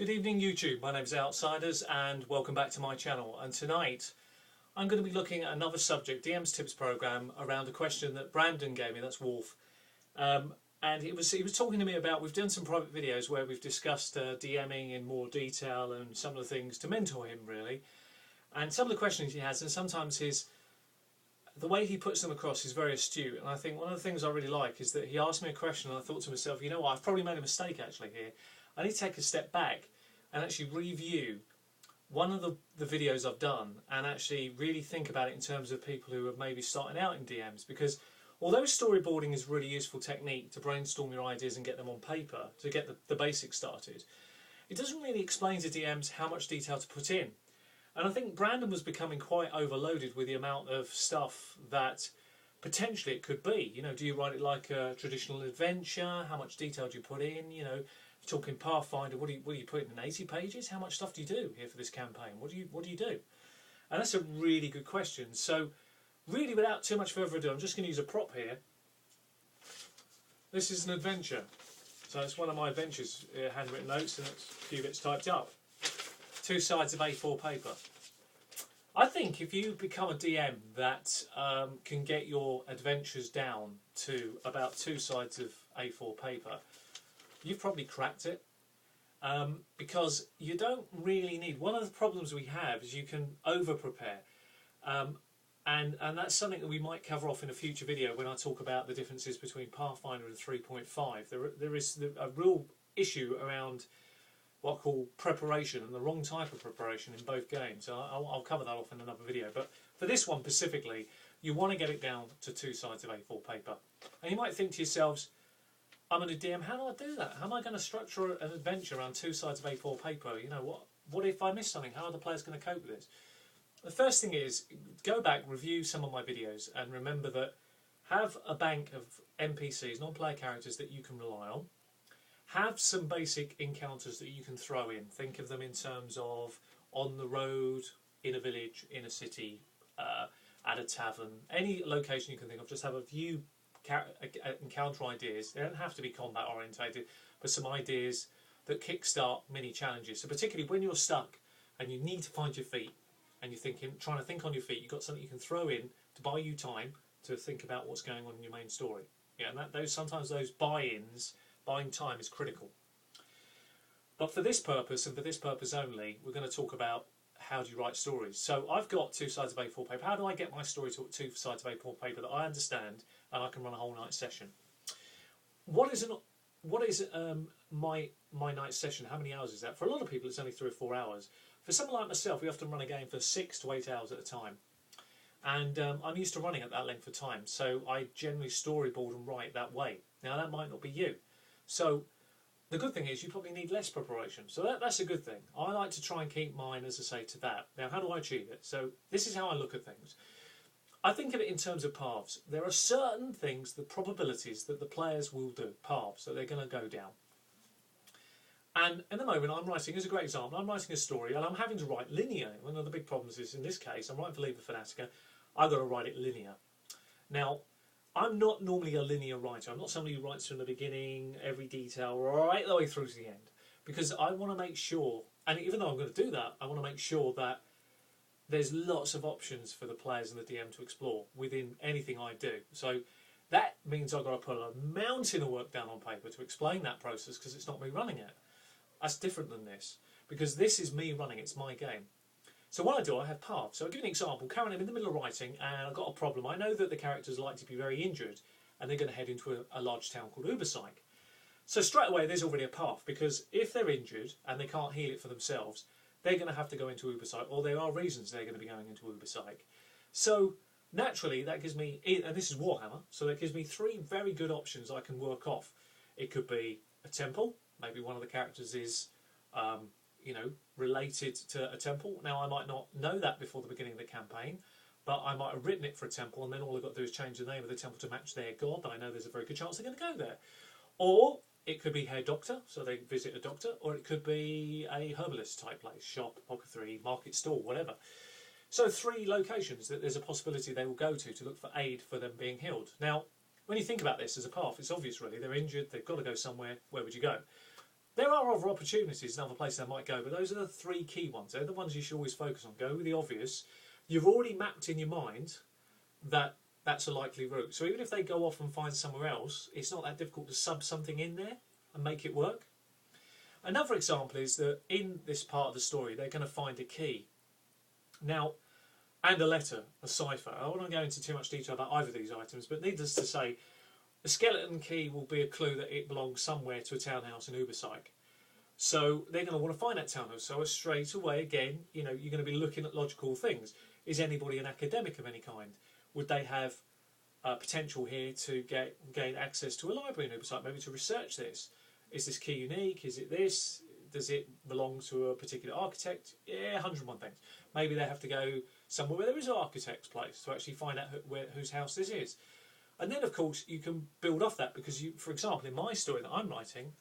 Good evening YouTube, my name is Outsiders and welcome back to my channel, and tonight I'm going to be looking at another subject, DM's Tips Programme, around a question that Brandon gave me, that's Wolf, and he was talking to me about, we've done some private videos where we've discussed DMing in more detail and some of the things to mentor him really, and some of the questions he has, and sometimes the way he puts them across is very astute, and I think one of the things I really like is that he asked me a question and I thought to myself, you know what, I've probably made a mistake actually here. I need to take a step back and actually review one of the videos I've done and actually really think about it in terms of people who are maybe starting out in DMs, because although storyboarding is a really useful technique to brainstorm your ideas and get them on paper, to get the basics started, it doesn't really explain to DMs how much detail to put in. And I think Brandon was becoming quite overloaded with the amount of stuff that potentially it could be. You know, do you write it like a traditional adventure? How much detail do you put in? You know, talking Pathfinder, what do you put in 80 pages? How much stuff do you do here for this campaign? What do you do? And that's a really good question. So really, without too much further ado, I'm just going to use a prop here. This is an adventure. So it's one of my adventures, handwritten notes, and it's a few bits typed up. 2 sides of A4 paper. I think if you become a DM that can get your adventures down to about 2 sides of A4 paper, you've probably cracked it, because you don't really need. One of the problems we have is you can over prepare, and that's something that we might cover off in a future video when I talk about the differences between Pathfinder and 3.5. There is a real issue around what I call preparation and the wrong type of preparation in both games. So I'll cover that off in another video, but for this one specifically, you want to get it down to 2 sides of A4 paper. And you might think to yourselves, I'm an DM, how do I do that? How am I going to structure an adventure around 2 sides of A4 paper? You know, what if I miss something? How are the players going to cope with this? The first thing is, go back, review some of my videos, and remember that have a bank of NPCs, non-player characters that you can rely on. Have some basic encounters that you can throw in. Think of them in terms of on the road, in a village, in a city, at a tavern, any location you can think of. Just have a few encounter ideas. They don't have to be combat orientated, but some ideas that kickstart mini challenges. So particularly when you're stuck and you need to find your feet and you're trying to think on your feet, you've got something you can throw in to buy you time to think about what's going on in your main story. Yeah, and sometimes those buy-ins, buying time is critical. But for this purpose and for this purpose only, we're going to talk about how do you write stories. So I've got 2 sides of A4 paper. How do I get my story to 2 sides of A4 paper that I understand and I can run a whole night session? What is my night session? How many hours is that? For a lot of people, it's only 3 or 4 hours. For someone like myself, we often run a game for 6 to 8 hours at a time. And I'm used to running at that length of time, so I generally storyboard and write that way. Now, that might not be you. So the good thing is you probably need less preparation. So that's a good thing. I like to try and keep mine, as I say, to that. Now, how do I achieve it? So this is how I look at things. I think of it in terms of paths. There are certain things, the probabilities that the players will do, paths that they're going to go down. And in the moment I'm writing, as a great example, I'm writing a story and I'm having to write linear. One of the big problems is, in this case, I'm writing for Liber Fanatica, I've got to write it linear. Now, I'm not normally a linear writer. I'm not somebody who writes from the beginning, every detail, right the way through to the end. Because I want to make sure, and even though I'm going to do that, I want to make sure that there's lots of options for the players and the DM to explore within anything I do. So that means I've got to put a mountain of work down on paper to explain that process, because it's not me running it. That's different than this, because this is me running, it's my game. So what I do, I have paths. So I'll give you an example. Currently I'm in the middle of writing and I've got a problem. I know that the characters like to be very injured and they're going to head into a large town called Uberpsych. So straight away there's already a path, because if they're injured and they can't heal it for themselves, they're going to have to go into Uberpsych, or there are reasons they're going to be going into Uberpsych. So naturally that gives me, and this is Warhammer, so that gives me 3 very good options I can work off. It could be a temple. Maybe one of the characters is related to a temple. Now, I might not know that before the beginning of the campaign, but I might have written it for a temple, and then all I've got to do is change the name of the temple to match their god. I know there's a very good chance they're going to go there. Or it could be Hair Doctor, so they visit a doctor, or it could be a herbalist type place, shop, apothecary, market stall, whatever. So 3 locations that there's a possibility they will go to look for aid for them being healed. Now, when you think about this as a path, it's obvious really. They're injured, they've got to go somewhere. Where would you go? There are other opportunities and other places they might go, but those are the three key ones. They're the ones you should always focus on. Go with the obvious. You've already mapped in your mind that that's a likely route. So even if they go off and find somewhere else, it's not that difficult to sub something in there and make it work. Another example is that in this part of the story, they're going to find a key. Now, and a letter, a cipher. I won't go into too much detail about either of these items, but needless to say, the skeleton key will be a clue that it belongs somewhere to a townhouse in Uberpsych. So they're going to want to find that townhouse. So straight away, again, you're going to be looking at logical things. Is anybody an academic of any kind? Would they have potential here to gain access to a library in Uberpsych, maybe to research this? Is this key unique? Is it this? Does it belong to a particular architect? Yeah, 101 things. Maybe they have to go somewhere where there is an architect's place to actually find out whose house this is. And then, of course, you can build off that because, for example, in my story that I'm writing,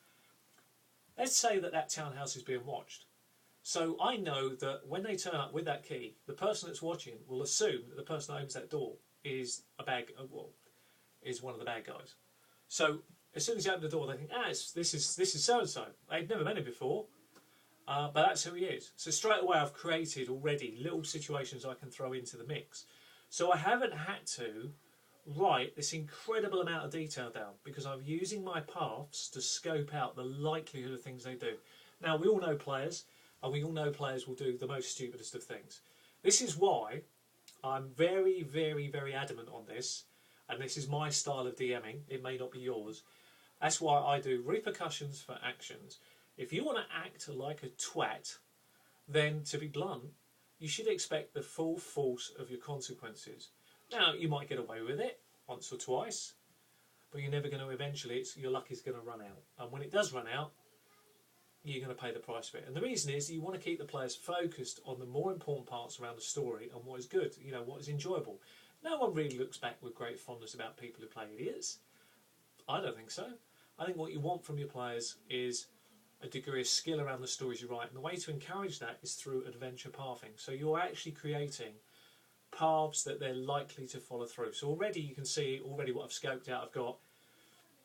let's say that townhouse is being watched. So I know that when they turn up with that key, the person that's watching will assume that the person that opens that door is is one of the bad guys. So as soon as you open the door, they think, this is so and so. They've never met him before, but that's who he is. So straight away, I've created already little situations I can throw into the mix. So I haven't had to write this incredible amount of detail down because I'm using my paths to scope out the likelihood of things they do. Now, we all know players, and we all know players will do the most stupidest of things. This is why I'm very, very, very adamant on this, and this is my style of DMing. It may not be yours. That's why I do repercussions for actions. If you want to act like a twat, then to be blunt, you should expect the full force of your consequences. Now, you might get away with it once or twice, but you're never going to eventually, your luck is going to run out. And when it does run out, you're going to pay the price for it. And the reason is you want to keep the players focused on the more important parts around the story and what is good, what is enjoyable. No one really looks back with great fondness about people who play idiots. I don't think so. I think what you want from your players is a degree of skill around the stories you write. And the way to encourage that is through adventure pathing. So you're actually creating paths that they're likely to follow through. So already you can see what I've scoped out. I've got,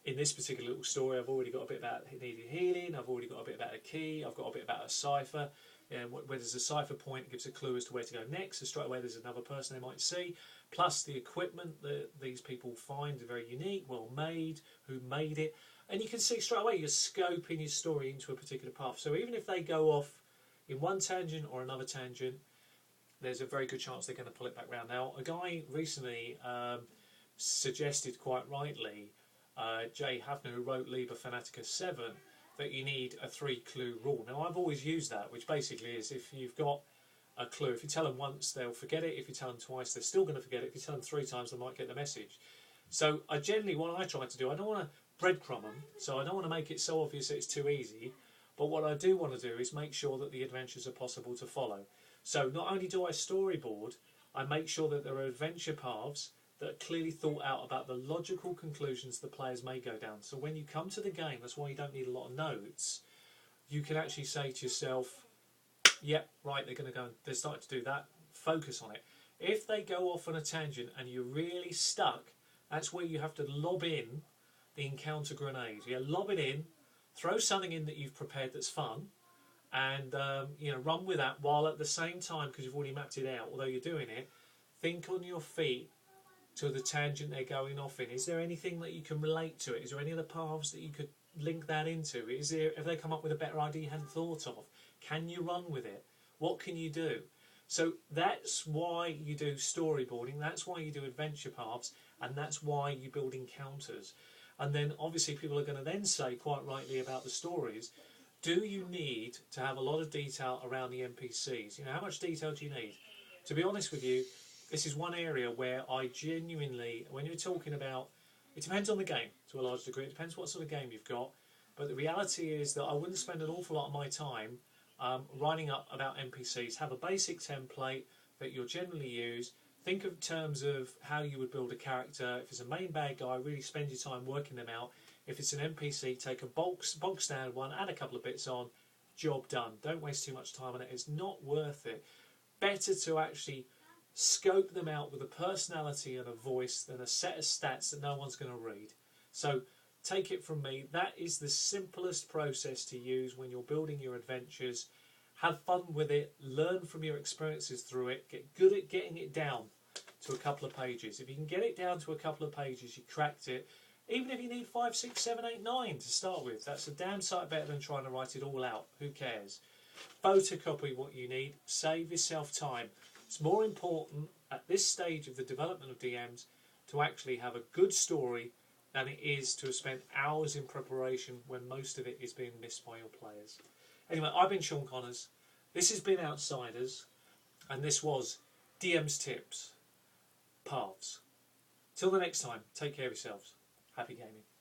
in this particular little story, I've already got a bit about needing healing, I've already got a bit about a key, I've got a bit about a cipher, and where there's a cipher point, it gives a clue as to where to go next, so straight away there's another person they might see, plus the equipment that these people find are very unique, well made, who made it, and you can see straight away you're scoping your story into a particular path. So even if they go off in one tangent or another tangent, there's a very good chance they're going to pull it back round. Now, a guy recently suggested quite rightly, Jay Havner, who wrote Liber Fanatica 7, that you need a 3-clue rule. Now, I've always used that, which basically is if you've got a clue, if you tell them once, they'll forget it. If you tell them twice, they're still going to forget it. If you tell them 3 times, they might get the message. So I generally, what I try to do, I don't want to breadcrumb them, so I don't want to make it so obvious that it's too easy, but what I do want to do is make sure that the adventures are possible to follow. So not only do I storyboard, I make sure that there are adventure paths that are clearly thought out about the logical conclusions the players may go down. So when you come to the game, that's why you don't need a lot of notes, you can actually say to yourself, yep, right, they're going to go, they're starting to do that, focus on it. If they go off on a tangent and you're really stuck, that's where you have to lob in the encounter grenade. Lob it in, throw something in that you've prepared that's fun, and run with that, while at the same time, because you've already mapped it out, although you're doing it, think on your feet to the tangent they're going off in. Is there anything that you can relate to it? Is there any other paths that you could link that into? Have they come up with a better idea you hadn't thought of? Can you run with it? What can you do? So that's why you do storyboarding, that's why you do adventure paths, and that's why you build encounters. And then obviously people are going to then say, quite rightly about the stories, do you need to have a lot of detail around the NPCs? How much detail do you need? To be honest with you, this is one area where I genuinely, when you're talking about, it depends on the game to a large degree, it depends what sort of game you've got, but the reality is that I wouldn't spend an awful lot of my time writing up about NPCs. Have a basic template that you'll generally use. Think of terms of how you would build a character. If it's a main bad guy, really spend your time working them out. If it's an NPC, take a bog standard one, add a couple of bits on, job done. Don't waste too much time on it. It's not worth it. Better to actually scope them out with a personality and a voice than a set of stats that no one's going to read. So take it from me, that is the simplest process to use when you're building your adventures. Have fun with it, learn from your experiences through it, get good at getting it down to a couple of pages. If you can get it down to a couple of pages, you cracked it. Even if you need 5, 6, 7, 8, 9 to start with, that's a damn sight better than trying to write it all out. Who cares? Photocopy what you need, save yourself time. It's more important at this stage of the development of DMs to actually have a good story than it is to have spent hours in preparation when most of it is being missed by your players. Anyway, I've been Sean Connors. This has been Outsiders, and this was DM's Tips, Paths. Till the next time, take care of yourselves. Happy gaming.